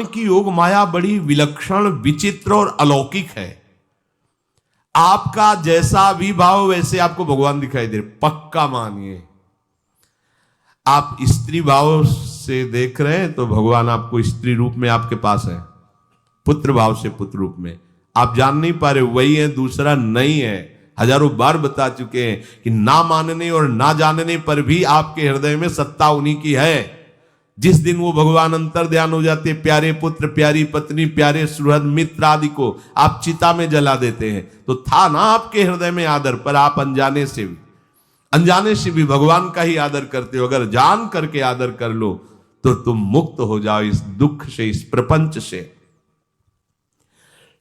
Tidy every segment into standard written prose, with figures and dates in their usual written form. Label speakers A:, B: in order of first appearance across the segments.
A: भगवान की योग माया बड़ी विलक्षण, विचित्र और अलौकिक है। आपका जैसा भी भाव वैसे आपको भगवान दिखाई दे, पक्का मानिए। आप स्त्री भाव से देख रहे हैं तो भगवान आपको स्त्री रूप में आपके पास है, पुत्र भाव से पुत्र रूप में आप जान नहीं पा रहे, वही है, दूसरा नहीं है। हजारों बार बता चुके हैं कि ना मानने और ना जानने पर भी आपके हृदय में सत्ता उन्हीं की है। जिस दिन वो भगवान अंतर ध्यान हो जाते, प्यारे पुत्र, प्यारी पत्नी, प्यारे सुहृद मित्र आदि को आप चिता में जला देते हैं, तो था ना आपके हृदय में आदर, पर आप अनजाने से भी भगवान का ही आदर करते हो। अगर जान करके आदर कर लो तो तुम मुक्त हो जाओ इस दुख से, इस प्रपंच से।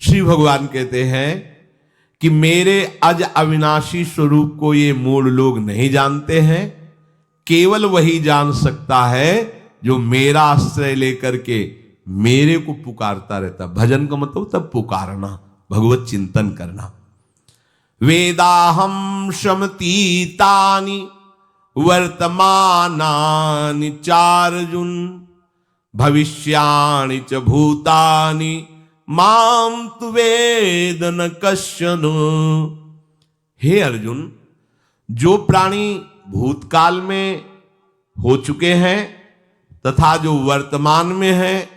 A: श्री भगवान कहते हैं कि मेरे अज अविनाशी स्वरूप को ये मूढ़ लोग नहीं जानते हैं, केवल वही जान सकता है जो मेरा आश्रय लेकर के मेरे को पुकारता रहता। भजन का मतलब तब पुकारना, भगवत चिंतन करना। वेदाहम शमतीतानि वर्तमानानि चार्जुन भविष्याणि च भूतानि माम तु वेद न कश्चन। हे अर्जुन, जो प्राणी भूतकाल में हो चुके हैं तथा जो वर्तमान में है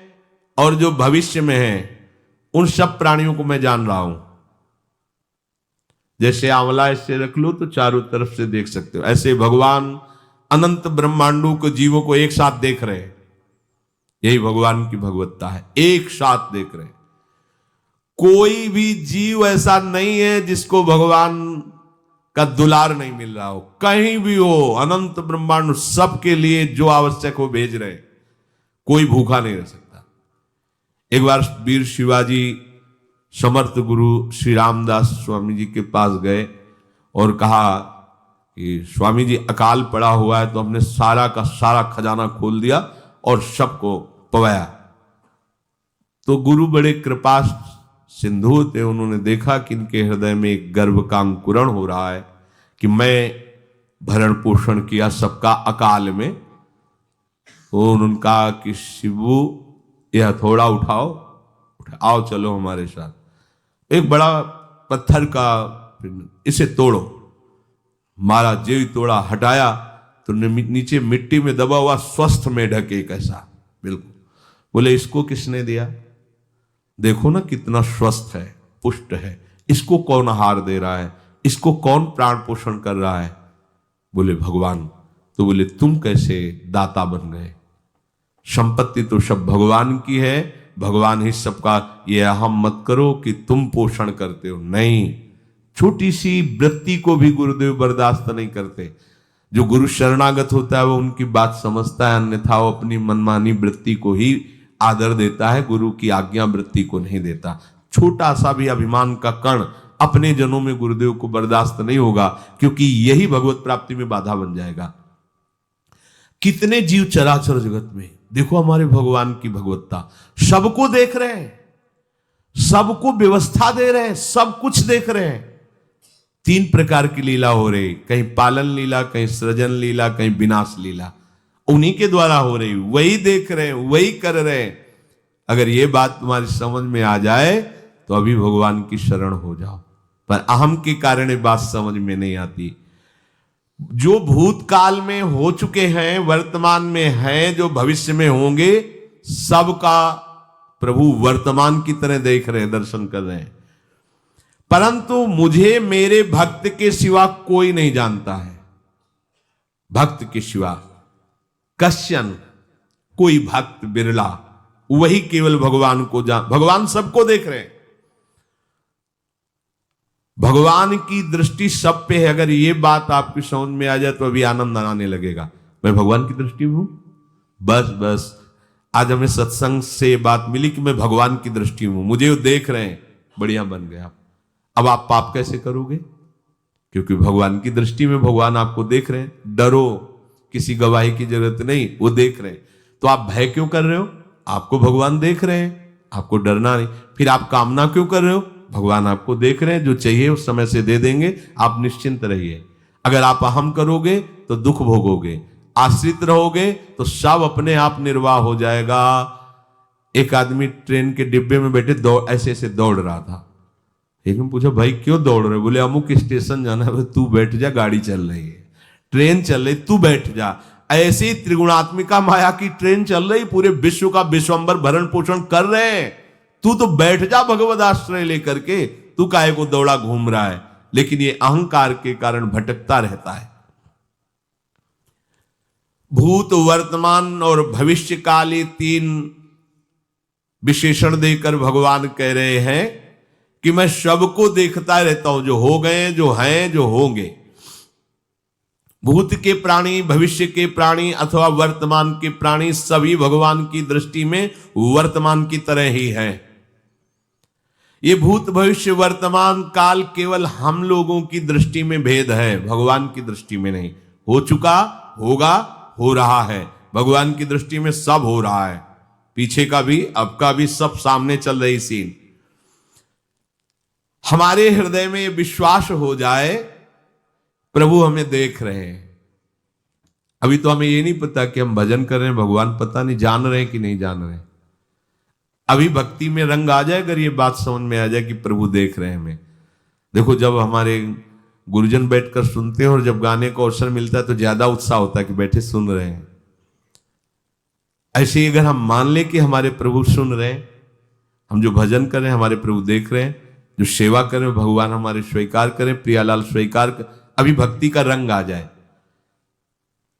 A: और जो भविष्य में है, उन सब प्राणियों को मैं जान रहा हूं। जैसे आंवला ऐसे रख लो तो चारों तरफ से देख सकते हो, ऐसे भगवान अनंत ब्रह्मांडों को, जीवों को एक साथ देख रहे हैं। यही भगवान की भगवत्ता है, एक साथ देख रहे हैं। कोई भी जीव ऐसा नहीं है जिसको भगवान का दुलार नहीं मिल रहा हो, कहीं भी हो, अनंत ब्रह्मांड सबके लिए जो आवश्यक हो भेज रहे। कोई भूखा नहीं रह सकता। एक बार वीर शिवाजी समर्थ गुरु श्री रामदास स्वामी जी के पास गए और कहा कि स्वामी जी अकाल पड़ा हुआ है, तो हमने सारा का सारा खजाना खोल दिया और सबको पवाया। तो गुरु बड़े कृपा सिंधु थे, उन्होंने देखा कि इनके हृदय में एक गर्व का अंकुरण हो रहा है कि मैं भरण पोषण किया सबका अकाल में। तो उन्होंने कहा कि शिवू यह हथौड़ा उठाओ, आओ चलो हमारे साथ। एक बड़ा पत्थर का, इसे तोड़ो। मारा, जेवी तोड़ा, हटाया तो नीचे मिट्टी में दबा हुआ स्वस्थ में ढके कैसा, बिल्कुल। बोले इसको किसने दिया? देखो ना कितना स्वस्थ है, पुष्ट है, इसको कौन आहार दे रहा है, इसको कौन प्राण पोषण कर रहा है? बोले भगवान। तो बोले तुम कैसे दाता बन गए? संपत्ति तो सब भगवान की है, भगवान ही सबका, ये अहम मत करो कि तुम पोषण करते हो। नहीं, छोटी सी वृत्ति को भी गुरुदेव बर्दाश्त नहीं करते। जो गुरु शरणागत होता है वो उनकी बात समझता है, अन्यथा वो अपनी मनमानी वृत्ति को ही आदर देता है, गुरु की आज्ञा वृत्ति को नहीं देता। छोटा सा भी अभिमान का कण अपने जनों में गुरुदेव को बर्दाश्त नहीं होगा, क्योंकि यही भगवत प्राप्ति में बाधा बन जाएगा। कितने जीव चराचर जगत में देखो हमारे भगवान की भगवत्ता, सबको देख रहे हैं, सबको व्यवस्था दे रहे हैं, सब कुछ देख रहे हैं। 3 प्रकार की लीला हो रही, कहीं पालन लीला, कहीं सृजन लीला, कहीं विनाश लीला, उन्हीं के द्वारा हो रही, वही देख रहे हैं, वही कर रहे हैं। अगर ये बात तुम्हारी समझ में आ जाए तो अभी भगवान की शरण हो जाओ, पर अहम के कारण ये बात समझ में नहीं आती। जो भूतकाल में हो चुके हैं, वर्तमान में हैं, जो भविष्य में होंगे, सबका प्रभु वर्तमान की तरह देख रहे हैं, दर्शन कर रहे हैं। परंतु मुझे मेरे भक्त के सिवा कोई नहीं जानता है। भक्त के सिवा कश्यन, कोई भक्त बिरला, वही केवल भगवान को भगवान सबको देख रहे हैं, भगवान की दृष्टि सब पे है। अगर ये बात आपकी समझ में आ जाए तो अभी आनंद आने लगेगा। मैं भगवान की दृष्टि में हूं, बस आज हमें सत्संग से बात मिली कि मैं भगवान की दृष्टि में हूं, मुझे वो देख रहे हैं, बढ़िया बन गया। अब आप पाप कैसे करोगे? क्योंकि भगवान की दृष्टि में भगवान आपको देख रहे हैं। डरो, किसी गवाही की जरूरत नहीं, वो देख रहे हैं। तो आप भय क्यों कर रहे हो? आपको भगवान देख रहे हैं, आपको डरना नहीं। फिर आप कामना क्यों कर रहे हो? भगवान आपको देख रहे हैं, जो चाहिए उस समय से दे देंगे, आप निश्चिंत रहिए। अगर आप अहम करोगे तो दुख भोगोगे, आश्रित रहोगे तो सब अपने आप निर्वाह हो जाएगा। एक आदमी ट्रेन के डिब्बे में बैठे ऐसे ऐसे दौड़ रहा था। एक ने पूछा भाई क्यों दौड़ रहे? बोले अमुक स्टेशन जाना है। तू बैठ जा, गाड़ी चल रही है, ट्रेन चल रही, तू बैठ जा। ऐसी त्रिगुणात्मिका माया की ट्रेन चल रही, पूरे विश्व का विश्वंबर भरण पोषण कर रहे हैं, तू तो बैठ जा भगवद आश्रय लेकर के, तू काहे को दौड़ा घूम रहा है? लेकिन ये अहंकार के कारण भटकता रहता है। भूत, वर्तमान और भविष्य काल, ये तीन विशेषण देकर भगवान कह रहे हैं कि मैं सबको देखता रहता हूं, जो हो गए, जो हैं, जो होंगे। भूत के प्राणी, भविष्य के प्राणी अथवा वर्तमान के प्राणी सभी भगवान की दृष्टि में वर्तमान की तरह ही है। ये भूत, भविष्य, वर्तमान काल केवल हम लोगों की दृष्टि में भेद है, भगवान की दृष्टि में नहीं। हो चुका, होगा, हो रहा है। भगवान की दृष्टि में सब हो रहा है, पीछे का भी, अब का भी, सब सामने चल रही सीन। हमारे हृदय में विश्वास हो जाए प्रभु हमें देख रहे हैं। अभी तो हमें ये नहीं पता कि हम भजन कर रहे हैं, भगवान पता नहीं जान रहे हैं कि नहीं जान रहे हैं। अभी भक्ति में रंग आ जाए, अगर ये बात समझ में आ जाए कि प्रभु देख रहे हैं हमें। देखो, जब हमारे गुरुजन बैठकर सुनते हैं और जब गाने को अवसर मिलता है तो ज्यादा उत्साह होता है कि बैठे सुन रहे हैं। ऐसे ही अगर हम मान लें कि हमारे प्रभु सुन रहे हैं, हम जो भजन कर रहे हैं हमारे प्रभु देख रहे हैं, जो सेवा कर रहे हैं भगवान हमारे स्वीकार करें, प्रियालाल स्वीकार कर, अभी भक्ति का रंग आ जाए,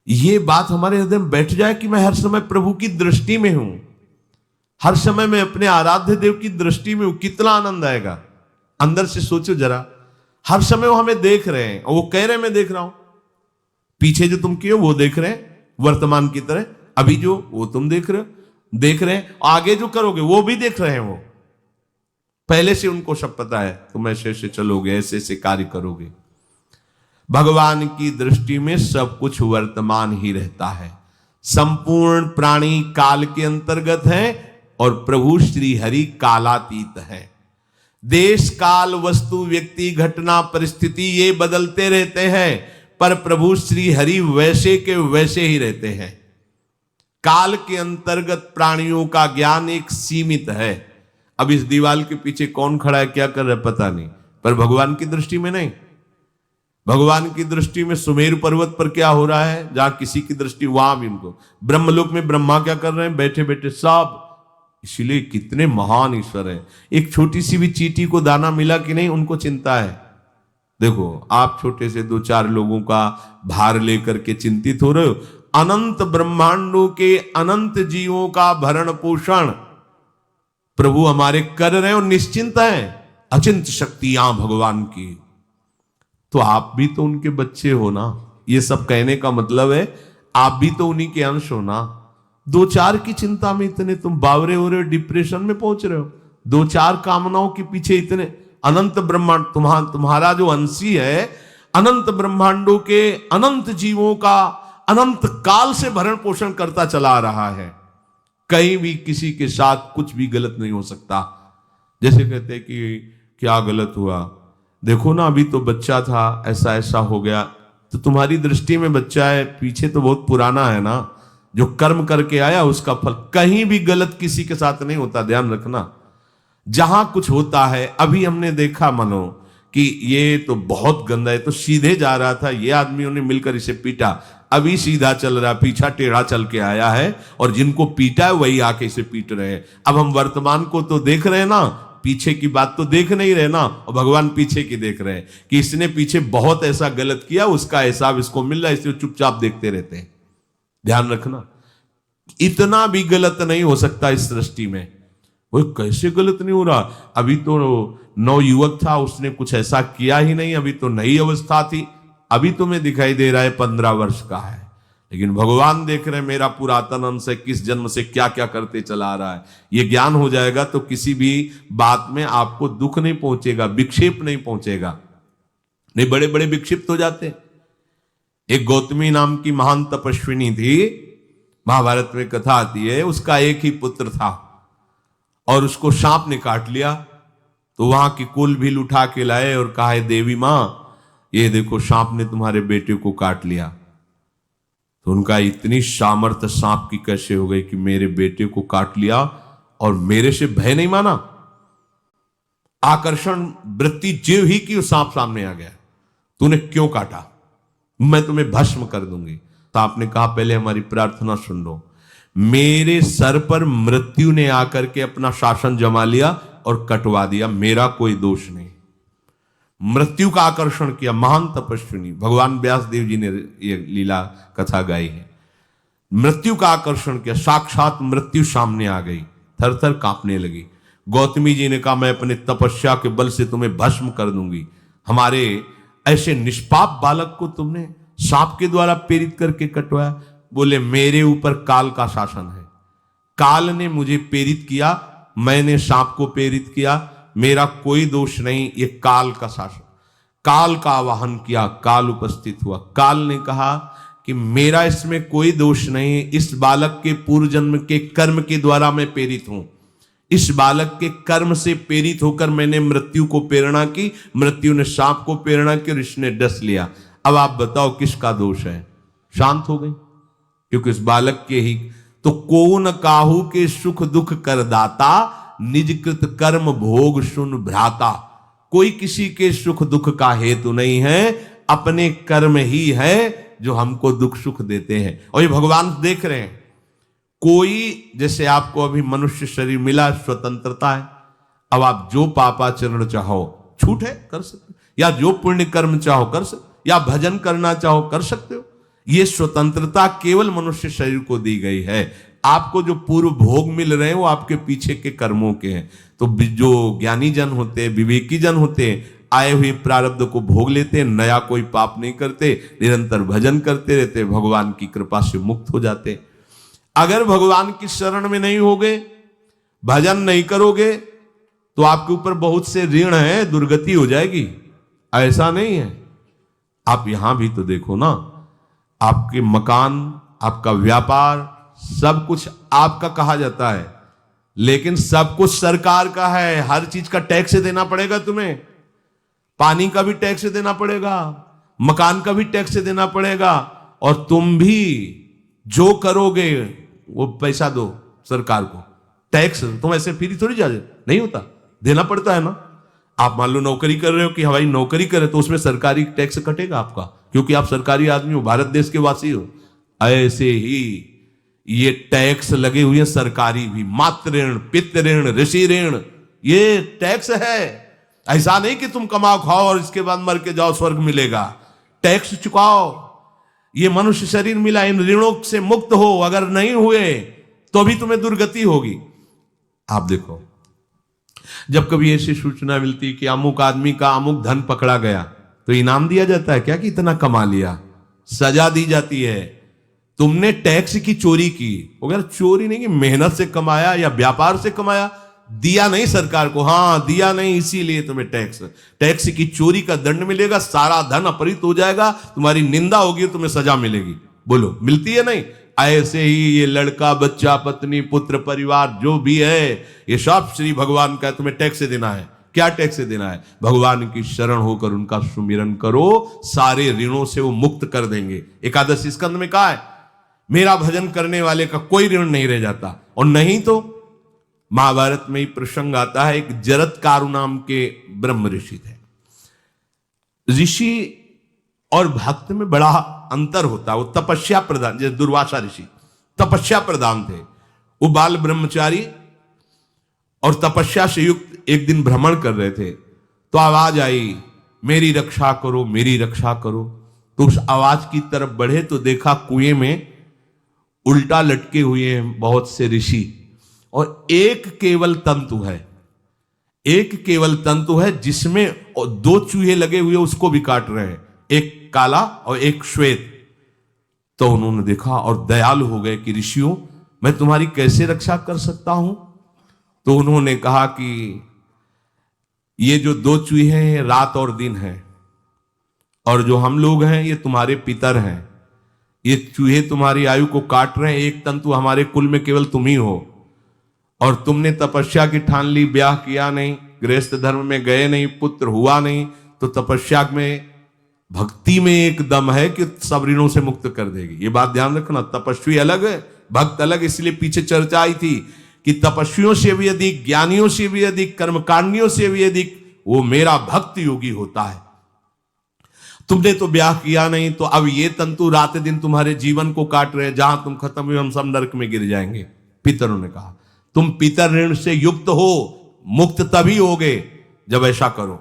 A: ये बात हमारे हृदय में बैठ जाए कि मैं हर समय प्रभु की दृष्टि में हूं, हर समय मैं अपने आराध्य देव की दृष्टि में हूं, कितना आनंद आएगा। अंदर से सोचो जरा, हर समय वो हमें देख रहे हैं और वो कह रहे हैं मैं देख रहा हूं। पीछे जो तुम किए हो वो देख रहे हैं वर्तमान की तरह, अभी जो वो तुम देख रहे हैं, आगे जो करोगे वो भी देख रहे हैं। वो पहले से उनको सब पता है, तुम ऐसे ऐसे चलोगे, ऐसे ऐसे कार्य करोगे। भगवान की दृष्टि में सब कुछ वर्तमान ही रहता है। संपूर्ण प्राणी काल के अंतर्गत है और प्रभु श्री हरि कालातीत है। देश, काल, वस्तु, व्यक्ति, घटना, परिस्थिति ये बदलते रहते हैं, पर प्रभु श्री हरि वैसे के वैसे ही रहते हैं। काल के अंतर्गत प्राणियों का ज्ञान एक सीमित है। अब इस दीवार के पीछे कौन खड़ा है, क्या कर रहा है पता नहीं, पर भगवान की दृष्टि में नहीं। भगवान की दृष्टि में सुमेरु पर्वत पर क्या हो रहा है, जहां किसी की दृष्टि, वहां भी उनको। ब्रह्मलोक में ब्रह्मा क्या कर रहे हैं, बैठे बैठे सब। इसलिए कितने महान ईश्वर हैं। एक छोटी सी भी चींटी को दाना मिला कि नहीं, उनको चिंता है। देखो, आप छोटे से 2-4 लोगों का भार लेकर के चिंतित हो रहे हो, अनंत ब्रह्मांडों के अनंत जीवों का भरण पोषण प्रभु हमारे कर रहे हैं और निश्चिंत हैं। अचिंत शक्तियां भगवान की, तो आप भी तो उनके बच्चे हो ना। ये सब कहने का मतलब है आप भी तो उन्हीं के अंश हो ना। 2-4 की चिंता में इतने तुम बावरे हो रहे हो, डिप्रेशन में पहुंच रहे हो। 2-4 कामनाओं के पीछे इतने, अनंत ब्रह्मांड तुम्हारा जो अंशी है, अनंत ब्रह्मांडों के अनंत जीवों का अनंत काल से भरण पोषण करता चला आ रहा है। कहीं भी किसी के साथ कुछ भी गलत नहीं हो सकता। जैसे कहते हैं कि क्या गलत हुआ, देखो ना अभी तो बच्चा था, ऐसा ऐसा हो गया, तो तुम्हारी दृष्टि में बच्चा है, पीछे तो बहुत पुराना है ना, जो कर्म करके आया उसका फल। कहीं भी गलत किसी के साथ नहीं होता, ध्यान रखना। जहां कुछ होता है, अभी हमने देखा मनो कि ये तो बहुत गंदा है, तो सीधे जा रहा था, ये आदमियों ने मिलकर इसे पीटा, अभी सीधा चल रहा, पीछा टेढ़ा चल के आया है, और जिनको पीटा है वही आके इसे पीट रहे हैं। अब हम वर्तमान को तो देख रहे हैं ना, पीछे की बात तो देख नहीं रहे ना, और भगवान पीछे की देख रहे हैं कि इसने पीछे बहुत ऐसा गलत किया, उसका हिसाब इसको मिल रहा है, इसलिए चुपचाप देखते रहते हैं। ध्यान रखना, इतना भी गलत नहीं हो सकता इस सृष्टि में। वो कैसे गलत नहीं हो रहा, अभी तो नवयुवक था, उसने कुछ ऐसा किया ही नहीं, अभी तो नई अवस्था थी, अभी तुम्हें दिखाई दे रहा है 15 वर्ष का है, लेकिन भगवान देख रहे हैं मेरा पुरातन अंश है, किस जन्म से क्या क्या करते चला आ रहा है। ये ज्ञान हो जाएगा तो किसी भी बात में आपको दुख नहीं पहुंचेगा, विक्षेप नहीं पहुंचेगा। नहीं, बड़े बड़े विक्षिप्त हो जाते। एक गौतमी नाम की महान तपस्विनी थी, महाभारत में कथा आती है, उसका एक ही पुत्र था और उसको सांप ने काट लिया। तो वहां की कुल भी उठा के लाए और कहा, देवी मां ये देखो सांप ने तुम्हारे बेटे को काट लिया। तो उनका इतनी सामर्थ्य सांप की कैसे हो गई कि मेरे बेटे को काट लिया और मेरे से भय नहीं माना। आकर्षण वृत्ति जीव ही की सांप सामने आ गया, तूने क्यों काटा, मैं तुम्हें भस्म कर दूंगी। तो आपने कहा पहले हमारी प्रार्थना सुन लो। मेरे सर पर मृत्यु ने आकर के अपना शासन जमा लिया और कटवा दिया, मेरा कोई दोष नहीं। मृत्यु का आकर्षण किया, महान तपस्विनी भगवान व्यास देव जी ने ये लीला कथा गाई है। मृत्यु का आकर्षण किया, साक्षात मृत्यु सामने आ गई, थर थर कांपने लगी। गौतमी जी ने कहा मैं अपने तपस्या के बल से तुम्हें भस्म कर दूंगी। हमारे ऐसे निष्पाप बालक को तुमने सांप के द्वारा प्रेरित करके कटवाया। बोले मेरे ऊपर काल का शासन है, काल ने मुझे प्रेरित किया, मैंने सांप को प्रेरित किया, मेरा कोई दोष नहीं, ये काल का शासन। काल का आवाहन किया, काल उपस्थित हुआ। काल ने कहा कि मेरा इसमें कोई दोष नहीं, इस बालक के पूर्व जन्म के कर्म के द्वारा मैं प्रेरित हूं। इस बालक के कर्म से प्रेरित होकर मैंने मृत्यु को प्रेरणा की, मृत्यु ने सांप को प्रेरणा की और इसने डस लिया। अब आप बताओ किसका दोष है? शांत हो गई, क्योंकि इस बालक के ही तो कौन काहू के सुख दुख कर दाता, निज कृत कर्म भोग सुन भ्राता। कोई किसी के सुख दुख का हेतु नहीं है, अपने कर्म ही है जो हमको दुख सुख देते हैं। और ये भगवान देख रहे हैं। कोई जैसे आपको अभी मनुष्य शरीर मिला, स्वतंत्रता है, अब आप जो पापाचरण चाहो छूट है कर सकते हो, या जो पुण्य कर्म चाहो कर सकते, या भजन करना चाहो कर सकते हो। ये स्वतंत्रता केवल मनुष्य शरीर को दी गई है। आपको जो पूर्व भोग मिल रहे हैं वो आपके पीछे के कर्मों के हैं। तो जो ज्ञानी जन होते हैं, विवेकी जन होते हैं, आए हुए प्रारब्ध को भोग लेते हैं, नया कोई पाप नहीं करते, निरंतर भजन करते रहते, भगवान की कृपा से मुक्त हो जाते। अगर भगवान की शरण में नहीं होगे, भजन नहीं करोगे, तो आपके ऊपर बहुत से ऋण है, दुर्गति हो जाएगी। ऐसा नहीं है। आप यहां भी तो देखो ना, आपके मकान, आपका व्यापार, सब कुछ आपका कहा जाता है, लेकिन सब कुछ सरकार का है। हर चीज का टैक्स देना पड़ेगा तुम्हें। पानी का भी टैक्स देना पड़ेगा, मकान का भी टैक्स देना पड़ेगा, और तुम भी जो करोगे वो पैसा दो सरकार को। टैक्स तुम ऐसे फ्री थोड़ी जा नहीं होता, देना पड़ता है ना। आप मान लो नौकरी कर रहे हो कि हवाई नौकरी करे, तो उसमें सरकारी टैक्स कटेगा आपका, क्योंकि आप सरकारी आदमी हो, भारत देश के वासी हो। ऐसे ही ये टैक्स लगे हुए सरकारी भी, मातृ ऋण, पितृ ऋण, ऋषि ऋण, ये टैक्स है। ऐसा नहीं कि तुम कमाओ खाओ और इसके बाद मर के जाओ स्वर्ग मिलेगा। टैक्स चुकाओ। ये मनुष्य शरीर मिला, इन ऋणों से मुक्त हो। अगर नहीं हुए तो भी तुम्हें दुर्गति होगी। आप देखो, जब कभी ऐसी सूचना मिलती कि अमुक आदमी का अमुक धन पकड़ा गया, तो इनाम दिया जाता है क्या कि इतना कमा लिया? सजा दी जाती है। तुमने टैक्स की चोरी की, अगर चोरी नहीं की, मेहनत से कमाया या व्यापार से कमाया, दिया नहीं सरकार को, हाँ दिया नहीं, इसीलिए तुम्हें टैक्स की चोरी का दंड मिलेगा, सारा धन अपहृत हो जाएगा, तुम्हारी निंदा होगी, तुम्हें सजा मिलेगी। बोलो मिलती है नहीं? ऐसे ही ये लड़का, बच्चा, पत्नी, पुत्र, परिवार जो भी है, ये सब श्री भगवान का तुम्हें टैक्स देना है। क्या टैक्स देना है? भगवान की शरण होकर उनका सुमिरन करो, सारे ऋणों से वो मुक्त कर देंगे। एकादशी स्कंद में कहा है, मेरा भजन करने वाले का कोई ऋण नहीं रह जाता। और नहीं तो महाभारत में ही प्रसंग आता है, एक जरत्कारु नाम के ब्रह्म ऋषि थे। ऋषि और भक्त में बड़ा अंतर होता है। वो तपस्या प्रधान, जैसे दुर्वासा ऋषि तपस्या प्रधान थे, वो बाल ब्रह्मचारी और तपस्या से युक्त एक दिन भ्रमण कर रहे थे, तो आवाज आई, मेरी रक्षा करो, मेरी रक्षा करो। तो उस आवाज की तरफ बढ़े तो देखा कुएं में उल्टा लटके हुए हैं बहुत से ऋषि, और एक केवल तंतु है, एक केवल तंतु है जिसमें दो चूहे लगे हुए उसको भी काट रहे हैं, एक काला और एक श्वेत। तो उन्होंने देखा और दयालु हो गए कि ऋषियों, मैं तुम्हारी कैसे रक्षा कर सकता हूं? तो उन्होंने कहा कि ये जो दो चूहे हैं रात और दिन हैं, और जो हम लोग हैं ये तुम्हारे पितर हैं। ये चूहे तुम्हारी आयु को काट रहे हैं, एक तंतु हमारे कुल में केवल तुम ही हो, और तुमने तपस्या की ठान ली, ब्याह किया नहीं, गृहस्थ धर्म में गए नहीं, पुत्र हुआ नहीं, तो तपस्या में, भक्ति में एक दम है कि सब ऋणों से मुक्त कर देगी। ये बात ध्यान रखना। तपस्वी अलग है, भक्त अलग। इसलिए पीछे चर्चा आई थी कि तपस्वियों से भी अधिक, ज्ञानियों से भी अधिक, कर्मकांडियों से भी अधिक वो मेरा भक्त योगी होता है। तुमने तो ब्याह किया नहीं, तो अब ये तंतु रात दिन तुम्हारे जीवन को काट रहे, जहां तुम खत्म हुए हम सब नरक में गिर जाएंगे। पितरों ने कहा तुम पितर ऋण से युक्त हो, मुक्त तभी होगे जब ऐसा करो।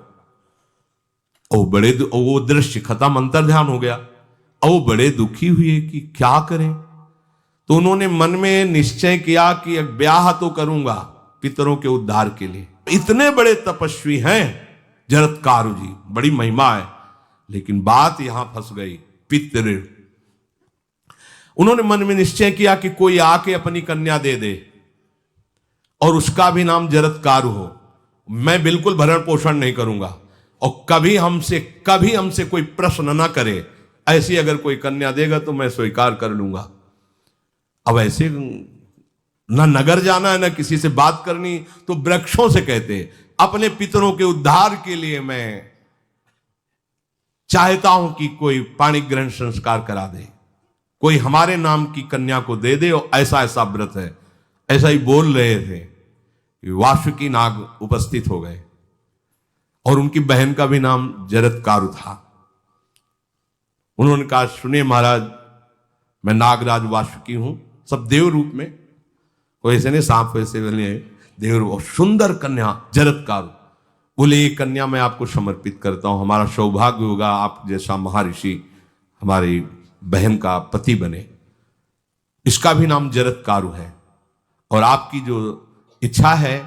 A: वो दृश्य खत्म, अंतर ध्यान हो गया। वो बड़े दुखी हुए कि क्या करें। तो उन्होंने मन में निश्चय किया कि एक ब्याह तो करूंगा पितरों के उद्धार के लिए। इतने बड़े तपस्वी हैं जरत्कारु जी, बड़ी महिमा है, लेकिन बात यहां फंस गई, पितृ। उन्होंने मन में निश्चय किया कि कोई आके अपनी कन्या दे दे और उसका भी नाम जरत्कारु हो। मैं बिल्कुल भरण पोषण नहीं करूंगा और कभी हमसे कोई प्रश्न ना करे। ऐसी अगर कोई कन्या देगा तो मैं स्वीकार कर लूंगा। अब ऐसे ना नगर जाना है ना किसी से बात करनी, तो वृक्षों से कहते अपने पितरों के उद्धार के लिए मैं चाहता हूं कि कोई पाणी ग्रहण संस्कार करा दे, कोई हमारे नाम की कन्या को दे दे, और ऐसा ऐसा व्रत है। ऐसा ही बोल रहे थे, वासुकी नाग उपस्थित हो गए और उनकी बहन का भी नाम जरत्कारु था। उन्होंने कहा सुनिए महाराज, मैं नागराज वासुकी हूं, सब देव रूप में, कोई ऐसे नहीं सांप वैसे बने, देव रूप, और सुंदर कन्या जरत्कारु। बोले ये कन्या मैं आपको समर्पित करता हूं, हमारा सौभाग्य होगा आप जैसा महर्षि हमारी बहन का पति बने। इसका भी नाम जरत्कारु है, और आपकी जो इच्छा है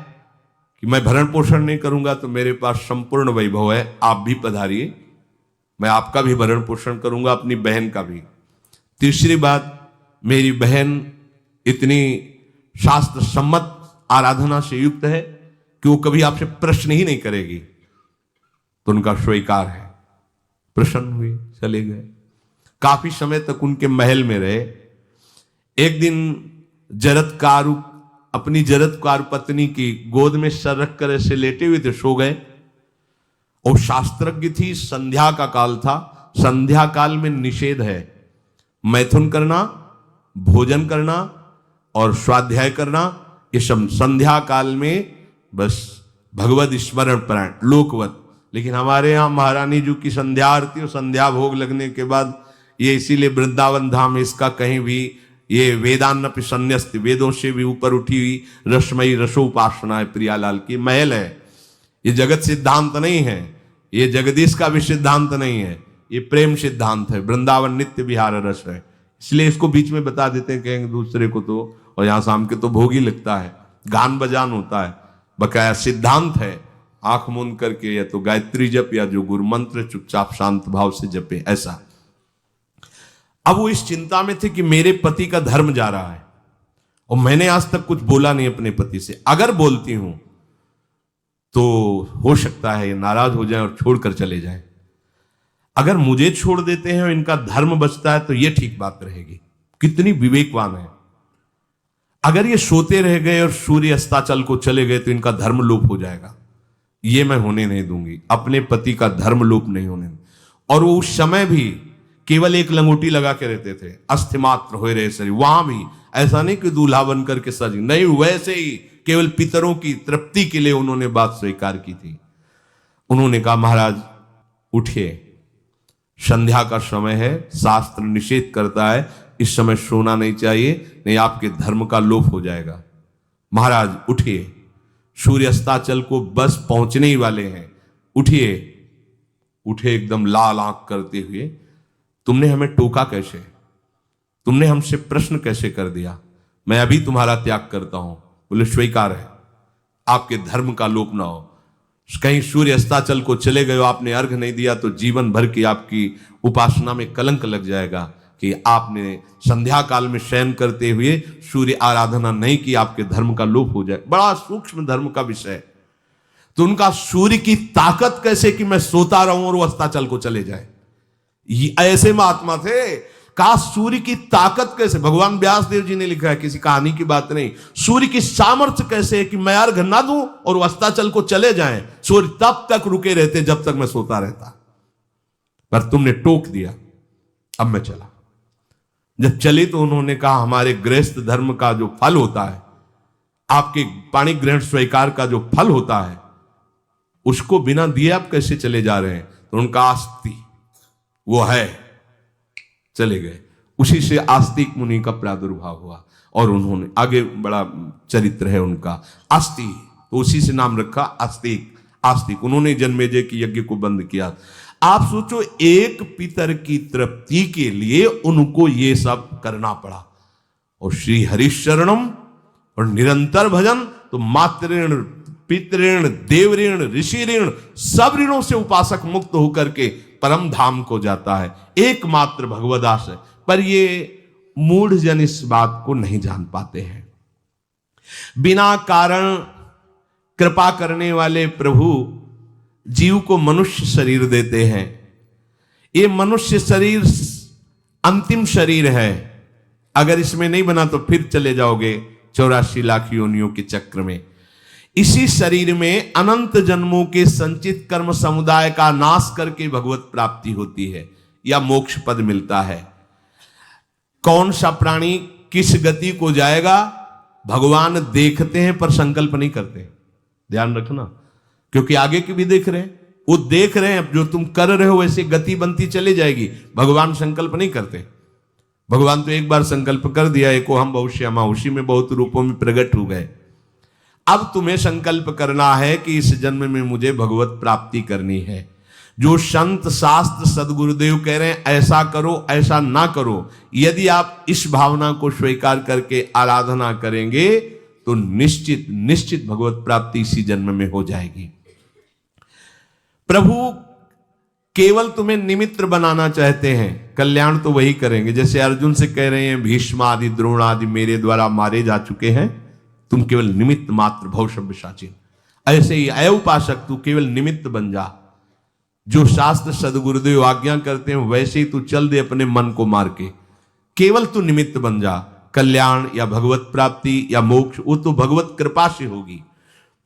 A: कि मैं भरण पोषण नहीं करूंगा, तो मेरे पास संपूर्ण वैभव है, आप भी पधारिए, मैं आपका भी भरण पोषण करूंगा, अपनी बहन का भी। तीसरी बात, मेरी बहन इतनी शास्त्र सम्मत आराधना से युक्त है कि वो कभी आपसे प्रश्न ही नहीं करेगी, तो उनका स्वीकार है। प्रसन्न हुए, चले गए। काफी समय तक उनके महल में रहे। एक दिन जरत्कारु अपनी जरत्कारु पत्नी की गोद में सर रख कर ऐसे लेटे हुए थे, सो गए। और शास्त्रज्ञ थी, संध्या का काल था। संध्या काल में निषेध है मैथुन करना, भोजन करना और स्वाध्याय करना, ये सब संध्या काल में बस भगवत स्मरण प्राण लोकवत। लेकिन हमारे यहां महारानी जी की संध्या आरती और संध्या भोग लगने के बाद ये, इसीलिए वृंदावन धाम इसका कहीं भी ये वेदान्नपि संन्यस्त, वेदों से भी ऊपर उठी हुई रसमयी रसोपासना है, प्रियालाल की महल है। ये जगत सिद्धांत नहीं है, ये जगदीश का भी सिद्धांत नहीं है, ये प्रेम सिद्धांत है। वृंदावन नित्य विहार रस है, इसलिए इसको बीच में बता देते हैं कहेंगे दूसरे को तो, और यहां शाम के तो भोग ही लगता है, गान बजान होता है, बकाया सिद्धांत है। आंख मूंद करके या तो गायत्री जप या जो गुरु मंत्र चुपचाप शांत भाव से जपे, ऐसा। अब वो इस चिंता में थे कि मेरे पति का धर्म जा रहा है, और मैंने आज तक कुछ बोला नहीं अपने पति से। अगर बोलती हूं तो हो सकता है ये नाराज हो जाए और छोड़कर चले जाएं। अगर मुझे छोड़ देते हैं और इनका धर्म बचता है तो ये ठीक बात रहेगी। कितनी विवेकवान है। अगर ये सोते रह गए और सूर्य अस्ताचल को चले गए तो इनका धर्म लोप हो जाएगा, ये मैं होने नहीं दूंगी, अपने पति का धर्म लोप नहीं होने। और वो उस समय भी केवल एक लंगोटी लगा के रहते थे, अस्थिमात्र हो रहे शरीर। वहां भी ऐसा नहीं कि दूल्हा बन करके सज, नहीं, वैसे ही केवल पितरों की तृप्ति के लिए उन्होंने बात स्वीकार की थी। उन्होंने कहा महाराज उठिए, संध्या का समय है, शास्त्र निषेध करता है इस समय सोना नहीं चाहिए, नहीं आपके धर्म का लोप हो जाएगा। महाराज उठिए, सूर्य अस्ताचल को बस पहुंचने ही वाले हैं, उठिए। उठे एकदम लाल आंख करते हुए, तुमने हमें टोका कैसे, तुमने हमसे प्रश्न कैसे कर दिया, मैं अभी तुम्हारा त्याग करता हूं। बोले स्वीकार है, आपके धर्म का लोप ना हो। कहीं सूर्य अस्ताचल को चले गए, आपने अर्घ नहीं दिया तो जीवन भर की आपकी उपासना में कलंक लग जाएगा कि आपने संध्या काल में शयन करते हुए सूर्य आराधना नहीं की, आपके धर्म का लोप हो जाए। बड़ा सूक्ष्म धर्म का विषय। तो उनका सूर्य की ताकत कैसे कि मैं सोता रहूं और वो अस्ताचल को चले जाए, ऐसे महात्मा थे। का सूर्य की ताकत कैसे, भगवान व्यास देव जी ने लिखा है, किसी कहानी की बात नहीं। सूर्य की सामर्थ्य कैसे है कि मैं अर्घ ना दूं और अस्ताचल को चले जाएं, सूर्य तब तक रुके रहते जब तक मैं सोता रहता, पर तुमने टोक दिया, अब मैं चला। जब चले तो उन्होंने कहा हमारे गृहस्थ धर्म का जो फल होता है आपके पाणी ग्रहण स्वीकार का जो फल होता है उसको बिना दिए आप कैसे चले जा रहे हैं? तो उनका आस्ति वो है, चले गए। उसी से आस्तिक मुनि का प्रादुर्भाव हुआ और उन्होंने आगे बड़ा चरित्र है उनका, आस्ति, तो उसी से नाम रखा आस्तिक। आस्तिक उन्होंने जन्मेजय की यज्ञ को बंद किया। आप सोचो, एक पितर की तृप्ति के लिए उनको ये सब करना पड़ा। और श्री हरिशरणम और निरंतर भजन, तो मातृण, पितृण, देवऋण, ऋषि ऋण, सब ऋणों से उपासक मुक्त होकर के परम धाम को जाता है। एकमात्र भगवदास है। पर ये मूढ़ जन इस बात को नहीं जान पाते हैं। बिना कारण कृपा करने वाले प्रभु जीव को मनुष्य शरीर देते हैं। ये मनुष्य शरीर अंतिम शरीर है। अगर इसमें नहीं बना तो फिर चले जाओगे 84 लाख योनियों के चक्र में। इसी शरीर में अनंत जन्मों के संचित कर्म समुदाय का नाश करके भगवत प्राप्ति होती है या मोक्ष पद मिलता है। कौन सा प्राणी किस गति को जाएगा भगवान देखते हैं पर संकल्प नहीं करते। ध्यान रखना, क्योंकि आगे की भी देख रहे हैं। वो देख रहे हैं जो तुम कर रहे हो वैसे गति बनती चली जाएगी। भगवान संकल्प नहीं करते। भगवान तो एक बार संकल्प कर दिया, एको हम बहुश्यामा, उसी में बहुत रूपों में प्रकट हो गए। अब तुम्हें संकल्प करना है कि इस जन्म में मुझे भगवत प्राप्ति करनी है। जो संत शास्त्र सदगुरुदेव कह रहे हैं ऐसा करो ऐसा ना करो, यदि आप इस भावना को स्वीकार करके आराधना करेंगे तो निश्चित निश्चित भगवत प्राप्ति इसी जन्म में हो जाएगी। प्रभु केवल तुम्हें निमित्त बनाना चाहते हैं, कल्याण तो वही करेंगे। जैसे अर्जुन से कह रहे हैं भीष्म आदि द्रोण आदि मेरे द्वारा मारे जा चुके हैं, तुम केवल निमित्त मात्र भवशव्य साचिन। ऐसे ही अय उपासक तू केवल निमित्त बन जा। जो शास्त्र सदगुरुदेव आज्ञा करते हैं वैसे ही तू चल दे अपने मन को मार के। केवल तू निमित्त बन जा। कल्याण या भगवत प्राप्ति या मोक्ष वो तो भगवत कृपा से होगी।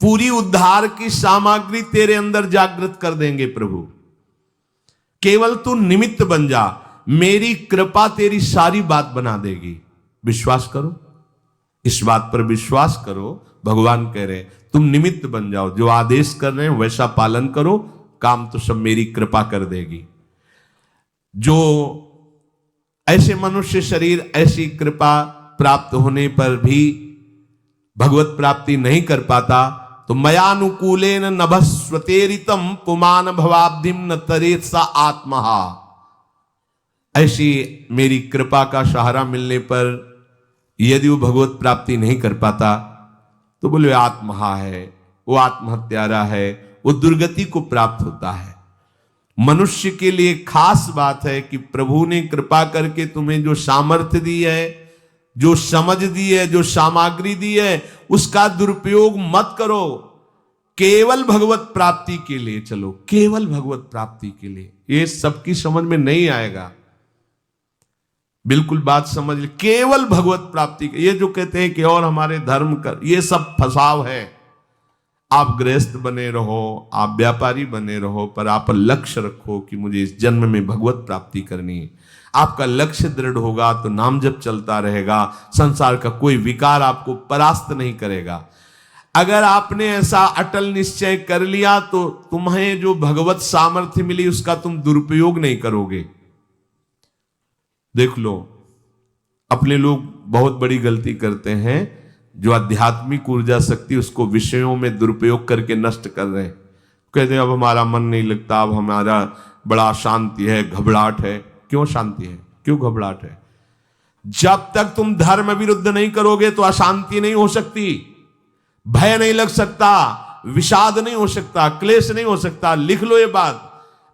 A: पूरी उद्धार की सामग्री तेरे अंदर जागृत कर देंगे प्रभु। केवल तू निमित्त बन जा, मेरी कृपा तेरी सारी बात बना देगी। विश्वास करो, इस बात पर विश्वास करो। भगवान कह रहे हैं तुम निमित्त बन जाओ, जो आदेश कर रहे हैं वैसा पालन करो, काम तो सब मेरी कृपा कर देगी। जो ऐसे मनुष्य शरीर ऐसी कृपा प्राप्त होने पर भी भगवत प्राप्ति नहीं कर पाता, तो मयानुकूलेन नभस्वतेरितम पुमान भवाब्धिम न तरेत सा आत्महा। ऐसी मेरी कृपा का सहारा मिलने पर यदि वो भगवत प्राप्ति नहीं कर पाता तो बोले आत्महा है, वो आत्महत्यारा है, वो दुर्गति को प्राप्त होता है। मनुष्य के लिए खास बात है कि प्रभु ने कृपा करके तुम्हें जो सामर्थ्य दी है, जो समझ दी है, जो सामग्री दी है, उसका दुरुपयोग मत करो। केवल भगवत प्राप्ति के लिए चलो, केवल भगवत प्राप्ति के लिए। ये सबकी समझ में नहीं आएगा, बिल्कुल बात समझ ले। केवल भगवत प्राप्ति के, ये जो कहते हैं कि और हमारे धर्म कर, ये सब फसाव है। आप गृहस्थ बने रहो, आप व्यापारी बने रहो, पर आप लक्ष्य रखो कि मुझे इस जन्म में भगवत प्राप्ति करनी है। आपका लक्ष्य दृढ़ होगा तो नाम जप चलता रहेगा, संसार का कोई विकार आपको परास्त नहीं करेगा। अगर आपने ऐसा अटल निश्चय कर लिया तो तुम्हें जो भगवत सामर्थ्य मिली उसका तुम दुरुपयोग नहीं करोगे। देख लो, अपने लोग बहुत बड़ी गलती करते हैं, जो आध्यात्मिक ऊर्जा शक्ति उसको विषयों में दुरुपयोग करके नष्ट कर रहे हैं। कहते हैं अब हमारा मन नहीं लगता, अब हमारा बड़ा शांति है, घबराहट है। क्यों शांति है, क्यों घबराहट है? जब तक तुम धर्म विरुद्ध नहीं करोगे तो अशांति नहीं हो सकती, भय नहीं लग सकता, विषाद नहीं हो सकता, क्लेश नहीं हो सकता। लिख लो ये बात।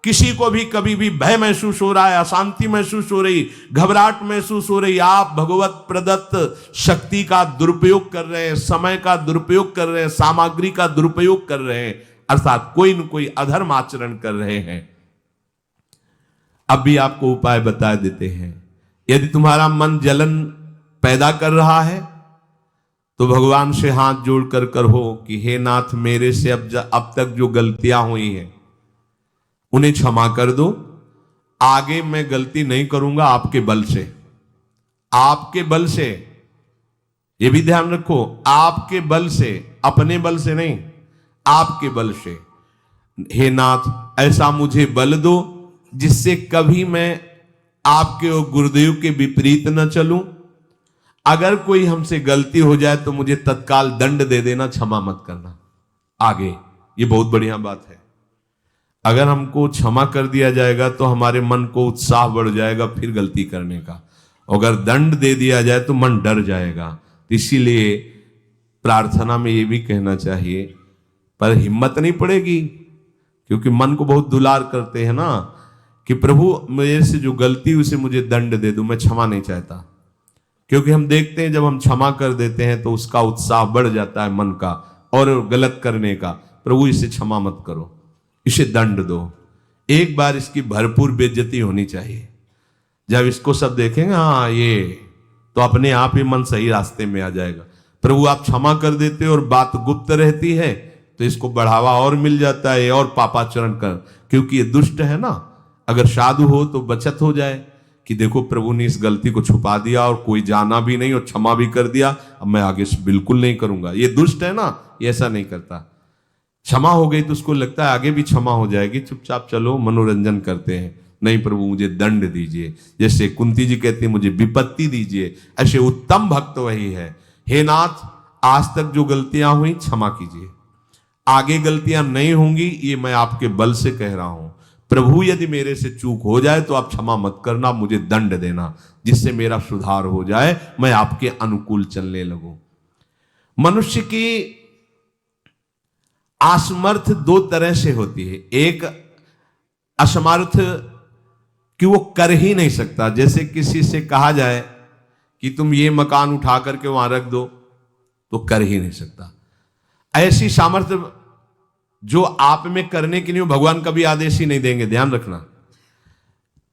A: किसी को भी कभी भी भय महसूस हो रहा है, अशांति महसूस हो रही, घबराहट महसूस हो रही, आप भगवत प्रदत्त शक्ति का दुरुपयोग कर रहे हैं, समय का दुरुपयोग कर रहे हैं, सामग्री का दुरुपयोग कर रहे हैं, अर्थात कोई न कोई अधर्म आचरण कर रहे हैं। अब भी आपको उपाय बता देते हैं। यदि तुम्हारा मन जलन पैदा कर रहा है तो भगवान से हाथ जोड़कर कहो कि हे नाथ, मेरे से अब तक जो गलतियां हुई हैं उन्हें क्षमा कर दो। आगे मैं गलती नहीं करूंगा, आपके बल से, आपके बल से। ये भी ध्यान रखो, आपके बल से, अपने बल से नहीं, आपके बल से। हे नाथ, ऐसा मुझे बल दो जिससे कभी मैं आपके और गुरुदेव के विपरीत न चलूं। अगर कोई हमसे गलती हो जाए तो मुझे तत्काल दंड दे देना, क्षमा मत करना। आगे ये बहुत बढ़िया बात है। अगर हमको क्षमा कर दिया जाएगा तो हमारे मन को उत्साह बढ़ जाएगा फिर गलती करने का। अगर दंड दे दिया जाए तो मन डर जाएगा। इसीलिए प्रार्थना में ये भी कहना चाहिए, पर हिम्मत नहीं पड़ेगी, क्योंकि मन को बहुत दुलार करते हैं ना, कि प्रभु मेरे से जो गलती हुई उसे मुझे दंड दे दो, मैं क्षमा नहीं चाहता। क्योंकि हम देखते हैं जब हम क्षमा कर देते हैं तो उसका उत्साह बढ़ जाता है मन का और गलत करने का। प्रभु इसे क्षमा मत करो, इसे दंड दो। एक बार इसकी भरपूर बेइज्जती होनी चाहिए। जब इसको सब देखेंगे, हाँ ये, तो अपने आप ही मन सही रास्ते में आ जाएगा। प्रभु आप क्षमा कर देते और बात गुप्त रहती है तो इसको बढ़ावा और मिल जाता है और पापाचरण कर, क्योंकि ये दुष्ट है ना। अगर साधु हो तो बचत हो जाए कि देखो प्रभु ने इस गलती को छुपा दिया और कोई जाना भी नहीं और क्षमा भी कर दिया, अब मैं आगे से बिल्कुल नहीं करूंगा। ये दुष्ट है ना, ये ऐसा नहीं करता। क्षमा हो गई तो उसको लगता है आगे भी क्षमा हो जाएगी, चुपचाप चलो मनोरंजन करते हैं। नहीं प्रभु मुझे दंड दीजिए, जैसे कुंती जी कहती है मुझे विपत्ति दीजिए। ऐसे उत्तम भक्त वही है। हे नाथ, आज तक जो गलतियां हुई क्षमा कीजिए, आगे गलतियां नहीं होंगी, ये मैं आपके बल से कह रहा हूं। प्रभु यदि मेरे से चूक हो जाए तो आप क्षमा मत करना, मुझे दंड देना, जिससे मेरा सुधार हो जाए, मैं आपके अनुकूल चलने लगूं। मनुष्य की असमर्थ दो तरह से होती है। एक असमर्थ कि वो कर ही नहीं सकता। जैसे किसी से कहा जाए कि तुम ये मकान उठा करके वहां रख दो, तो कर ही नहीं सकता। ऐसी सामर्थ्य जो आप में करने के लिए भगवान कभी आदेश ही नहीं देंगे, ध्यान रखना।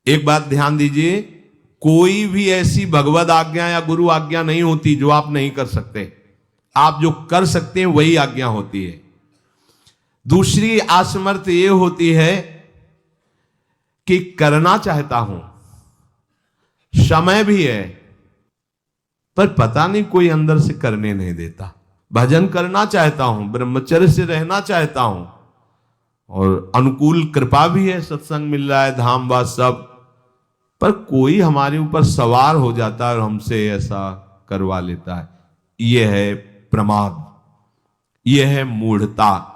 A: एक बात ध्यान दीजिए, कोई भी ऐसी भगवद आज्ञा या गुरु आज्ञा नहीं होती जो आप नहीं कर सकते। आप जो कर सकते हैं वही आज्ञा होती है। दूसरी असमर्थ ये होती है कि करना चाहता हूं, समय भी है, पर पता नहीं कोई अंदर से करने नहीं देता। भजन करना चाहता हूं, ब्रह्मचर्य से रहना चाहता हूं, और अनुकूल कृपा भी है, सत्संग मिल रहा है, धाम बात सब, पर कोई हमारे ऊपर सवार हो जाता है और हमसे ऐसा करवा लेता है। यह है प्रमाद, यह है मूढ़ता।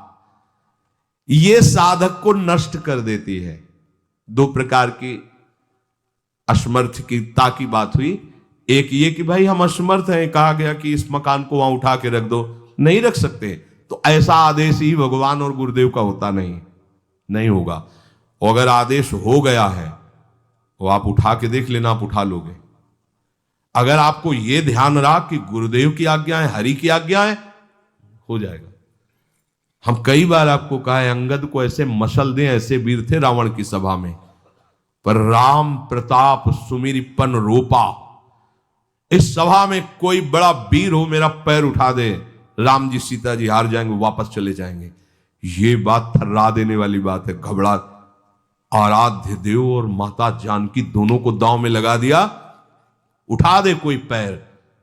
A: यह साधक को नष्ट कर देती है। दो प्रकार की असमर्थता की बात हुई। एक ये कि भाई हम असमर्थ हैं, कहा गया कि इस मकान को वहां उठा के रख दो, नहीं रख सकते, तो ऐसा आदेश ही भगवान और गुरुदेव का होता नहीं होगा। और अगर आदेश हो गया है तो आप उठा के देख लेना, आप उठा लोगे। अगर आपको यह ध्यान रहा कि गुरुदेव की आज्ञा है, हरि की आज्ञा है, हो जाएगा। हम कई बार आपको कहा है, अंगद को ऐसे मसल दें, ऐसे वीर थे रावण की सभा में, पर राम प्रताप सुमिरिपन रोपा। इस सभा में कोई बड़ा वीर हो, मेरा पैर उठा दे, राम जी सीता जी हार जाएंगे, वापस चले जाएंगे। ये बात थर्रा देने वाली बात है। घबरा, आराध्य देव और माता जानकी दोनों को दांव में लगा दिया, उठा दे कोई पैर,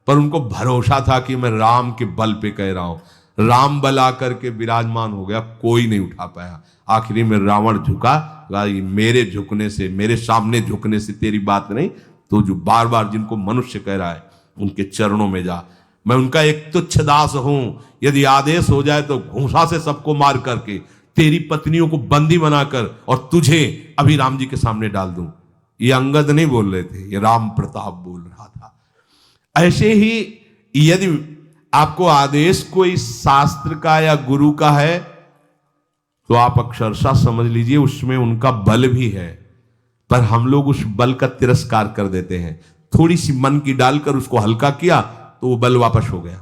A: पर उनको भरोसा था कि मैं राम के बल पे कह रहा हूं। राम बल आकर के विराजमान हो गया, कोई नहीं उठा पाया। आखिरी में रावण झुका, मेरे झुकने से, मेरे सामने झुकने से तेरी बात नहीं, तो जो बार बार जिनको मनुष्य कह रहा है उनके चरणों में जा। मैं उनका एक तुच्छ दास हूं, यदि आदेश हो जाए तो घूंसा से सबको मार करके तेरी पत्नियों को बंदी बनाकर और तुझे अभी राम जी के सामने डाल दूं। ये अंगद नहीं बोल रहे थे, ये राम प्रताप बोल रहा था। ऐसे ही यदि आपको आदेश कोई शास्त्र का या गुरु का है तो आप अक्षरशः समझ लीजिए उसमें उनका बल भी है, पर हम लोग उस बल का तिरस्कार कर देते हैं। थोड़ी सी मन की डालकर उसको हल्का किया तो वो बल वापस हो गया।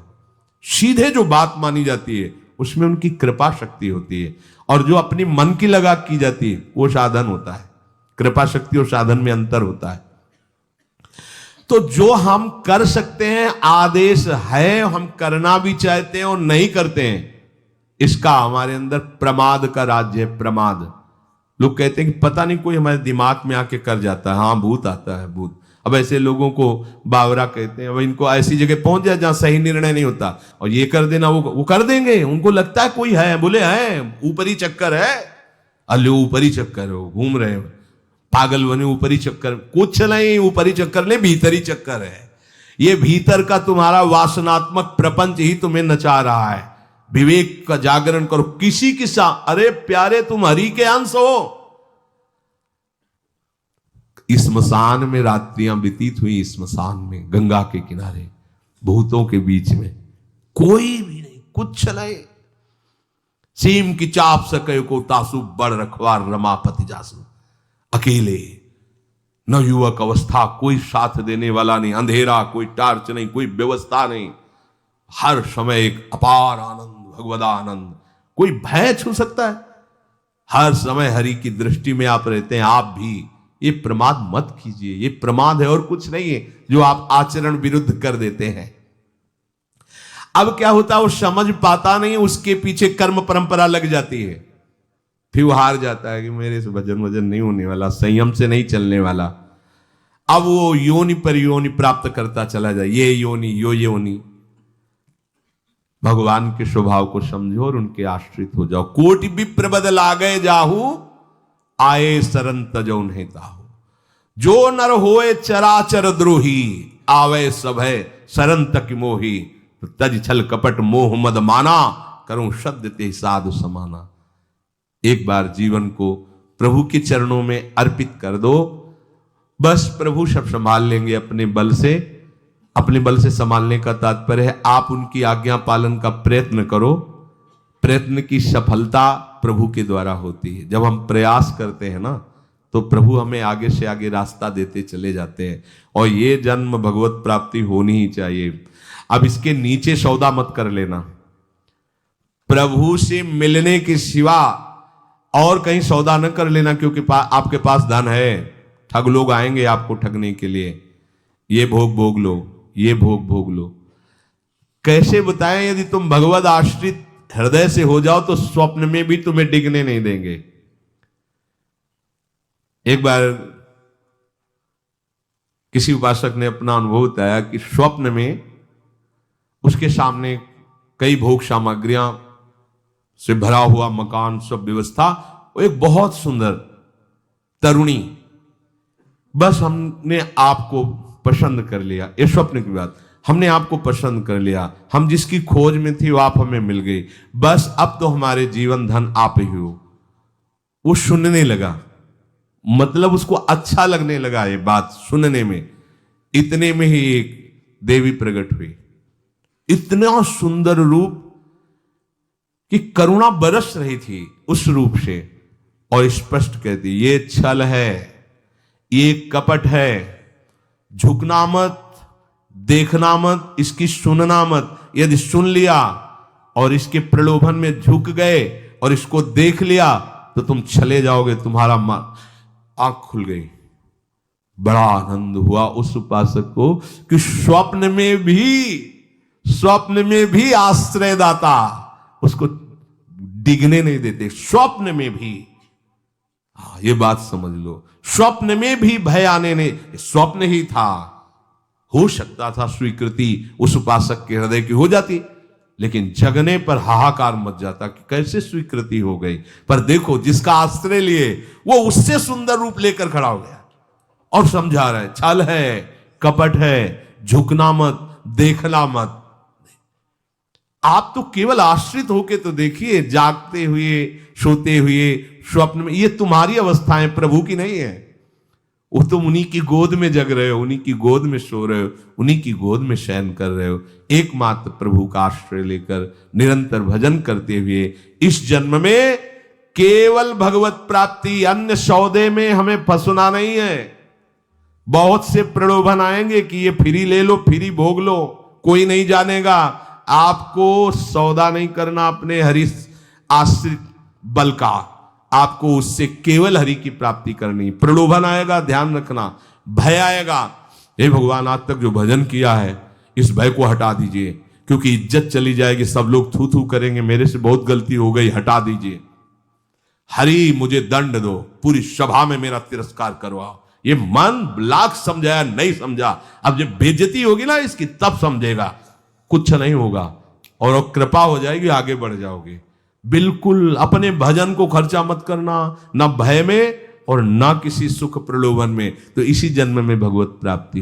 A: सीधे जो बात मानी जाती है उसमें उनकी कृपा शक्ति होती है, और जो अपनी मन की लगा की जाती है वो साधन होता है। कृपा शक्ति और साधन में अंतर होता है। तो जो हम कर सकते हैं, आदेश है, हम करना भी चाहते हैं और नहीं करते हैं, इसका हमारे अंदर प्रमाद का राज्य है। प्रमाद। लोग कहते हैं कि पता नहीं कोई हमारे दिमाग में आके कर जाता है। हाँ, भूत आता है, भूत। अब ऐसे लोगों को बावरा कहते हैं। अब इनको ऐसी जगह पहुंच जाए जहां सही निर्णय नहीं होता, और ये कर देना वो कर देंगे। उनको लगता है कोई है, बोले है ऊपरी चक्कर है, अल्ले ऊपरी चक्कर हो, घूम रहे हैं पागल बने ऊपरी चक्कर। कुछ नहीं, ऊपरी चक्कर नहीं, भीतरी चक्कर है। ये भीतर का तुम्हारा वासनात्मक प्रपंच ही तुम्हें नचा रहा है। विवेक का जागरण करो। किसी की अरे प्यारे तुम हरि के अंश हो। स्मशान में रात्रियां व्यतीत हुई, स्मशान में गंगा के किनारे भूतों के बीच में, कोई भी नहीं, कुछ नहीं। सीम की चाप सके को तासु बड़ रखवार रमापति जासु। अकेले, न युवक अवस्था, कोई साथ देने वाला नहीं, अंधेरा, कोई टार्च नहीं, कोई व्यवस्था नहीं। हर समय एक अपार आनंद, भगवदानंद। कोई भय छू सकता है? हर समय हरि की दृष्टि में आप रहते हैं। आप भी ये प्रमाद मत कीजिए। ये प्रमाद है और कुछ नहीं है, जो आप आचरण विरुद्ध कर देते हैं। अब क्या होता है, वो समझ पाता नहीं, उसके पीछे कर्म परंपरा लग जाती है। फिर वो हार जाता है कि मेरे से भजन वजन नहीं होने वाला, संयम से नहीं चलने वाला। अब वो योनि पर योनि प्राप्त करता चला जाए, ये योनि यो योनि। भगवान के स्वभाव को समझो और उनके आश्रित हो जाओ। कोटि विप्र बदल आ गए जाहू, आए सरन तजो नहीं ताहू। जो नर होए चराचर द्रोही, आवे सभय सरन तक मोही। तज छल कपट मोह मद माना, करूं शब्द ते साधु समाना। एक बार जीवन को प्रभु के चरणों में अर्पित कर दो, बस प्रभु सब संभाल लेंगे अपने बल से। अपने बल से संभालने का तात्पर्य है आप उनकी आज्ञा पालन का प्रयत्न करो। प्रयत्न की सफलता प्रभु के द्वारा होती है। जब हम प्रयास करते हैं ना, तो प्रभु हमें आगे से आगे रास्ता देते चले जाते हैं। और ये जन्म भगवत प्राप्ति होनी ही चाहिए। अब इसके नीचे सौदा मत कर लेना। प्रभु से मिलने के सिवा और कहीं सौदा न कर लेना, क्योंकि आपके पास धन है। ठग लोग आएंगे आपको ठगने के लिए, ये भोग भोग लो, ये भोग भोग लो। कैसे बताएं? यदि तुम भगवत आश्रित हृदय से हो जाओ तो स्वप्न में भी तुम्हें डिगने नहीं देंगे। एक बार किसी उपासक ने अपना अनुभव बताया कि स्वप्न में उसके सामने कई भोग सामग्रियां से भरा हुआ मकान, सब व्यवस्था, एक बहुत सुंदर तरुणी। बस हमने आपको पसंद कर लिया, ये स्वप्न की बात। हमने आपको पसंद कर लिया, हम जिसकी खोज में थी वो आप हमें मिल गई, बस अब तो हमारे जीवन धन आप ही हो। वो सुनने लगा, मतलब उसको अच्छा लगने लगा ये बात सुनने में। इतने में ही एक देवी प्रकट हुई, इतना सुंदर रूप कि करुणा बरस रही थी उस रूप से, और स्पष्ट कहती ये छल है, ये कपट है, झुकना मत, देखना मत, इसकी सुनना मत। यदि सुन लिया और इसके प्रलोभन में झुक गए और इसको देख लिया तो तुम चले जाओगे, तुम्हारा आंख खुल गई। बड़ा आनंद हुआ उस उपासक को कि स्वप्न में भी आश्रयदाता उसको डिगने नहीं देते। स्वप्न में भी, ये बात समझ लो, स्वप्न में भी भय आने नहीं, स्वप्न ही था। हो सकता था स्वीकृति उस उपासक के हृदय की हो जाती, लेकिन जगने पर हाहाकार मच जाता कि कैसे स्वीकृति हो गई। पर देखो, जिसका आश्रय लिए वो उससे सुंदर रूप लेकर खड़ा हो गया और समझा रहा है छल है, कपट है, झुकना मत, देखना मत। आप तो केवल आश्रित होके तो देखिए, जागते हुए, सोते हुए, स्वप्न में, ये तुम्हारी अवस्थाएं, प्रभु की नहीं है। वो तुम उन्हीं की गोद में जग रहे हो, उन्हीं की गोद में सो रहे हो, उन्हीं की गोद में शयन कर रहे हो। एकमात्र प्रभु का आश्रय लेकर निरंतर भजन करते हुए इस जन्म में केवल भगवत प्राप्ति, अन्य सौदे में हमें फंसना नहीं है। बहुत से प्रलोभन आएंगे कि ये फ्री ले लो, फ्री भोग लो, कोई नहीं जानेगा। आपको सौदा नहीं करना अपने हरि आश्रित बल का, आपको उससे केवल हरि की प्राप्ति करनी। प्रलोभन आएगा, ध्यान रखना, भय आएगा। हे भगवान, आज तक जो भजन किया है इस भय को हटा दीजिए, क्योंकि इज्जत चली जाएगी, सब लोग थू थू करेंगे, मेरे से बहुत गलती हो गई, हटा दीजिए। हरि मुझे दंड दो, पूरी सभा में मेरा तिरस्कार करवाओ, ये मन लाख समझाया नहीं समझा, अब जब बेइज्जती होगी ना इसकी तब समझेगा। कुछ नहीं होगा और कृपा हो जाएगी, आगे बढ़ जाओगे। बिल्कुल अपने भजन को खर्चा मत करना, ना भय में और ना किसी सुख प्रलोभन में, तो इसी जन्म में भगवत प्राप्ति